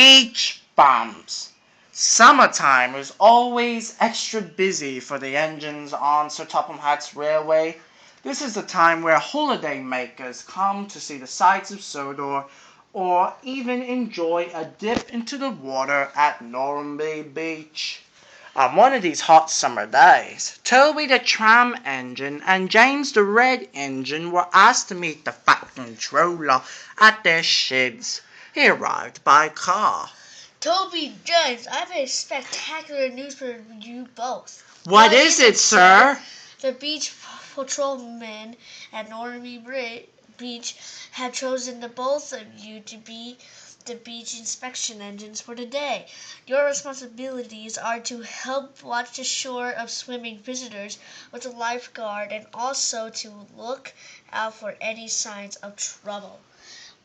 Beach bums. Summertime is always extra busy for the engines on Sir Topham Hatt's railway. This is the time where holiday makers come to see the sights of Sodor or even enjoy a dip into the water at Norramby Beach. On one of these hot summer days, Toby the tram engine and James the red engine were asked to meet the fat controller at their sheds. He arrived by car. Toby, James, I have a spectacular news for you both. What is it, sir? The beach patrolmen at Norramby Beach have chosen the both of you to be the beach inspection engines for the day. Your responsibilities are to help watch the shore of swimming visitors with a lifeguard and also to look out for any signs of trouble.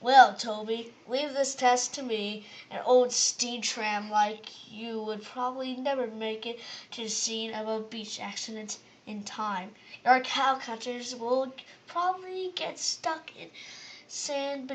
Well, Toby, leave this task to me. An old steam tram like you would probably never make it to the scene of a beach accident in time. Your cowcatchers will probably get stuck in sand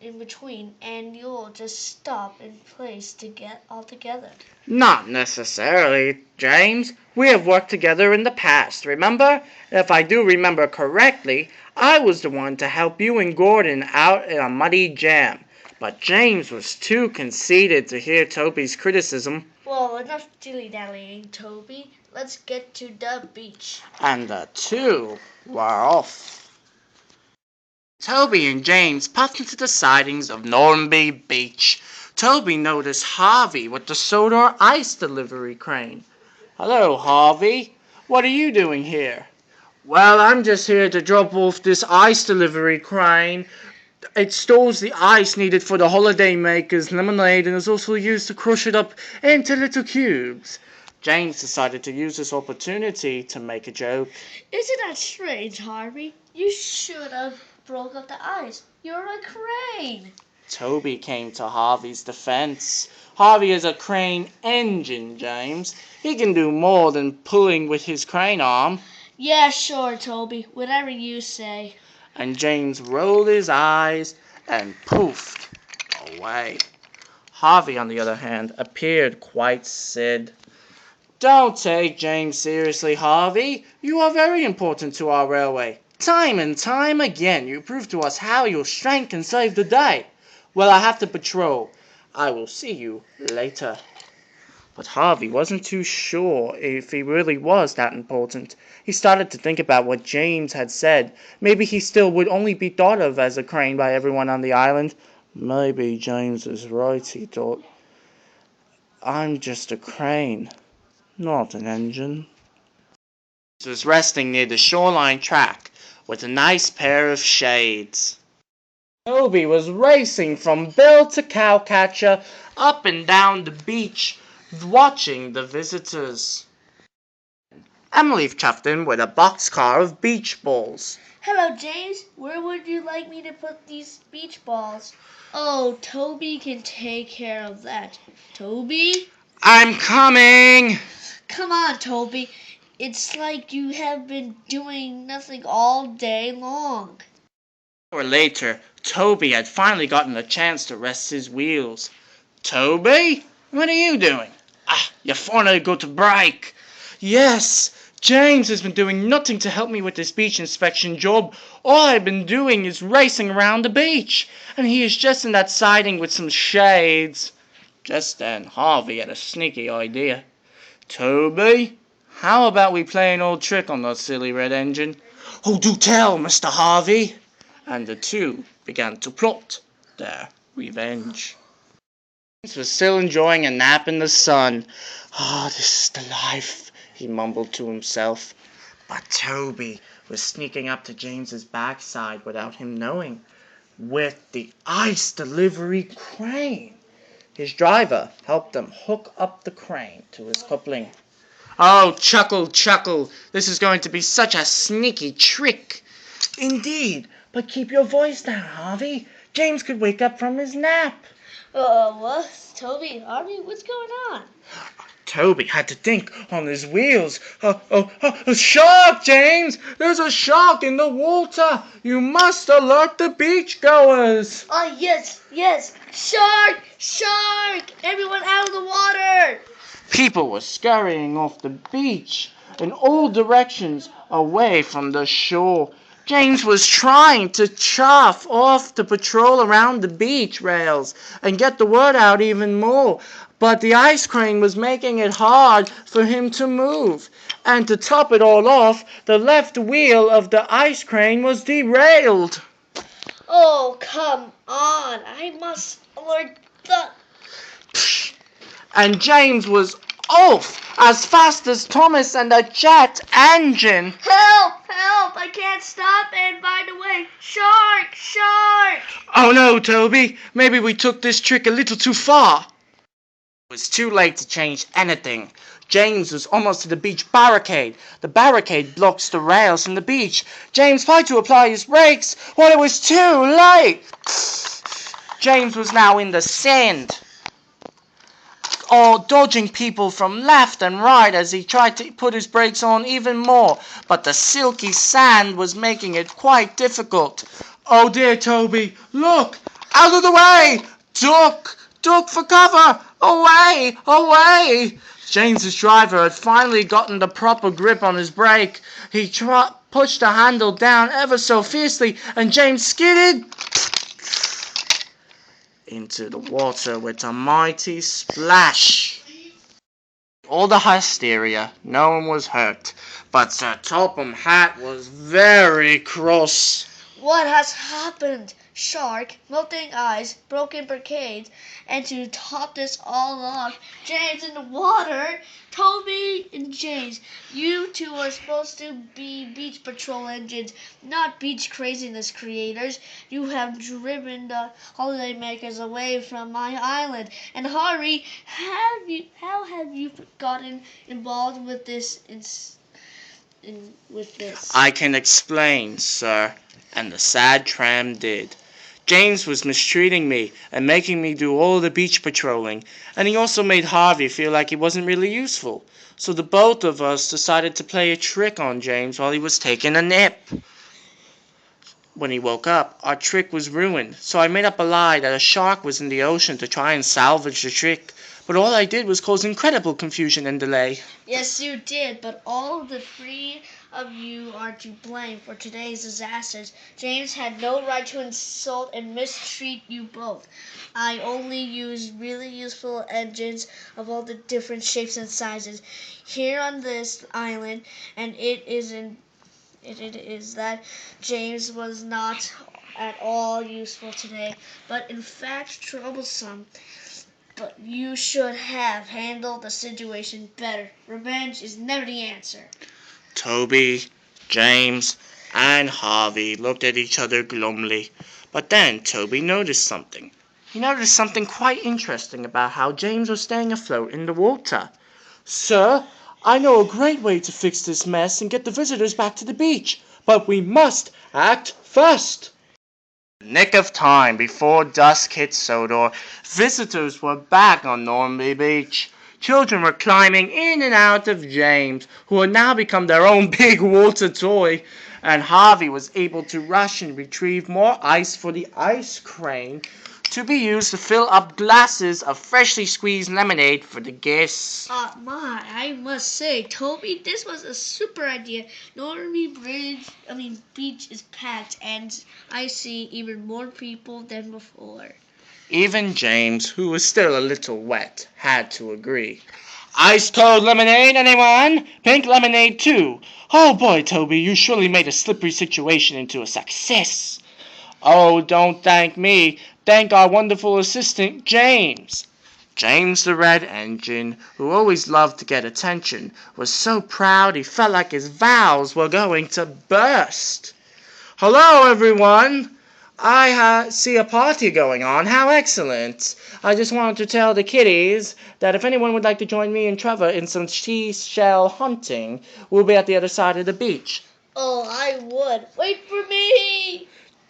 in between, and you'll just stop in place to get all together. Not necessarily, James. We have worked together in the past, remember? If I do remember correctly, I was the one to help you and Gordon out in a muddy jam. But James was too conceited to hear Toby's criticism. Well, enough dilly-dallying, Toby. Let's get to the beach. And the two were off. Toby and James puffed into the sidings of Norramby Beach. Toby noticed Harvey with the Sodor ice delivery crane. Hello, Harvey. What are you doing here? Well, I'm just here to drop off this ice delivery crane. It stores the ice needed for the holiday makers' lemonade and is also used to crush it up into little cubes. James decided to use this opportunity to make a joke. Isn't that strange, Harvey? You should have broke up the ice. You're a crane. Toby came to Harvey's defense. Harvey is a crane engine, James. He can do more than pulling with his crane arm. Yeah, sure, Toby. Whatever you say. And James rolled his eyes and poofed away. Harvey, on the other hand, appeared quite sad. Don't take James seriously, Harvey. You are very important to our railway. Time and time again, you prove to us how your strength can save the day. Well, I have to patrol. I will see you later. But Harvey wasn't too sure if he really was that important. He started to think about what James had said. Maybe he still would only be thought of as a crane by everyone on the island. Maybe James is right, he thought. I'm just a crane, not an engine. He was resting near the shoreline track with a nice pair of shades. Toby was racing from bill to cowcatcher up and down the beach, watching the visitors. Emily chuffed in with a boxcar of beach balls. Hello, James. Where would you like me to put these beach balls? Oh, Toby can take care of that. Toby? I'm coming! Come on, Toby. It's like you have been doing nothing all day long. An hour later, Toby had finally gotten a chance to rest his wheels. Toby? What are you doing? You finally got to break. Yes, James has been doing nothing to help me with this beach inspection job. All I've been doing is racing around the beach, and he is just in that siding with some shades. Just then, Harvey had a sneaky idea. Toby, how about we play an old trick on that silly red engine? Oh, do tell, Mr. Harvey. And the two began to plot their revenge. James was still enjoying a nap in the sun. This is the life, he mumbled to himself. But Toby was sneaking up to James's backside without him knowing, with the ice delivery crane. His driver helped him hook up the crane to his coupling. Oh, chuckle, chuckle. This is going to be such a sneaky trick. Indeed, but keep your voice down, Harvey. James could wake up from his nap. What? Toby, Harvey, what's going on? Toby had to think on his wheels. A shark, James! There's a shark in the water! You must alert the beachgoers! Oh, yes, yes! Shark! Shark! Everyone out of the water! People were scurrying off the beach in all directions away from the shore. James was trying to chuff off the patrol around the beach rails and get the word out even more, but the ice crane was making it hard for him to move. And to top it all off, the left wheel of the ice crane was derailed. Oh, come on! I must alert the... And James was off as fast as Thomas and a jet engine. Help! Help! I can't stop, and by the way, shark! Shark! Oh no, Toby, maybe we took this trick a little too far. It was too late to change anything. James was almost to the beach barricade. The barricade blocks the rails from the beach. James tried to apply his brakes, but it was too late. James was now in the sand, dodging people from left and right as he tried to put his brakes on even more, but the silky sand was making it quite difficult. Oh dear, Toby, look! Out of the way! Duck! Duck for cover! Away! Away! James's driver had finally gotten the proper grip on his brake. He pushed the handle down ever so fiercely, and James skidded into the water with a mighty splash. All the hysteria, no one was hurt, but Sir Topham Hatt was very cross. What has happened? Shark, melting ice, broken barricades, and to top this all off, James in the water. Toby and James, you two are supposed to be beach patrol engines, not beach craziness creators. You have driven the holidaymakers away from my island. And Harvey, how have you gotten involved with this? I can explain, sir, and the sad tramp did. James was mistreating me and making me do all the beach patrolling, and he also made Harvey feel like he wasn't really useful. So the both of us decided to play a trick on James while he was taking a nap. When he woke up, our trick was ruined, so I made up a lie that a shark was in the ocean to try and salvage the trick. But all I did was cause incredible confusion and delay. Yes, you did, but all the three of you are to blame for today's disasters. James had no right to insult and mistreat you both. I only used really useful engines of all the different shapes and sizes here on this island, and it is that James was not at all useful today, but in fact troublesome. But you should have handled the situation better. Revenge is never the answer. Toby, James, and Harvey looked at each other glumly. But then Toby noticed something. He noticed something quite interesting about how James was staying afloat in the water. Sir, I know a great way to fix this mess and get the visitors back to the beach. But we must act fast. Nick of time before dusk hit Sodor, visitors were back on Norramby Beach. Children were climbing in and out of James, who had now become their own big water toy, and Harvey was able to rush and retrieve more ice for the ice crane to be used to fill up glasses of freshly squeezed lemonade for the guests. I must say, Toby, this was a super idea. Norramby Beach is packed, and I see even more people than before. Even James, who was still a little wet, had to agree. Ice cold lemonade, anyone? Pink lemonade, too. Oh boy, Toby, you surely made a slippery situation into a success. Oh, don't thank me. Thank our wonderful assistant, James. James the Red Engine, who always loved to get attention, was so proud he felt like his bowels were going to burst. Hello, everyone. I see a party going on. How excellent. I just wanted to tell the kiddies that if anyone would like to join me and Trevor in some seashell hunting, we'll be at the other side of the beach. Oh, I would. Wait for me!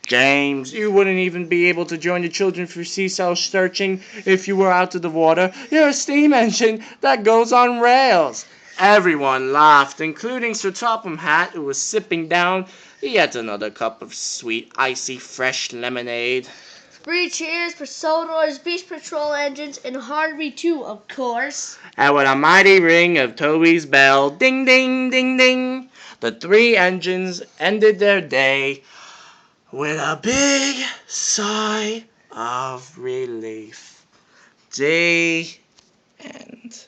James, you wouldn't even be able to join the children for seashell searching if you were out of the water. You're a steam engine that goes on rails. Everyone laughed, including Sir Topham Hatt, who was sipping down yet another cup of sweet, icy, fresh lemonade. 3 cheers for Sonor's Beach Patrol engines and Harvey too, of course. And with a mighty ring of Toby's bell, ding, ding, ding, ding, the 3 engines ended their day with a big sigh of relief. The end.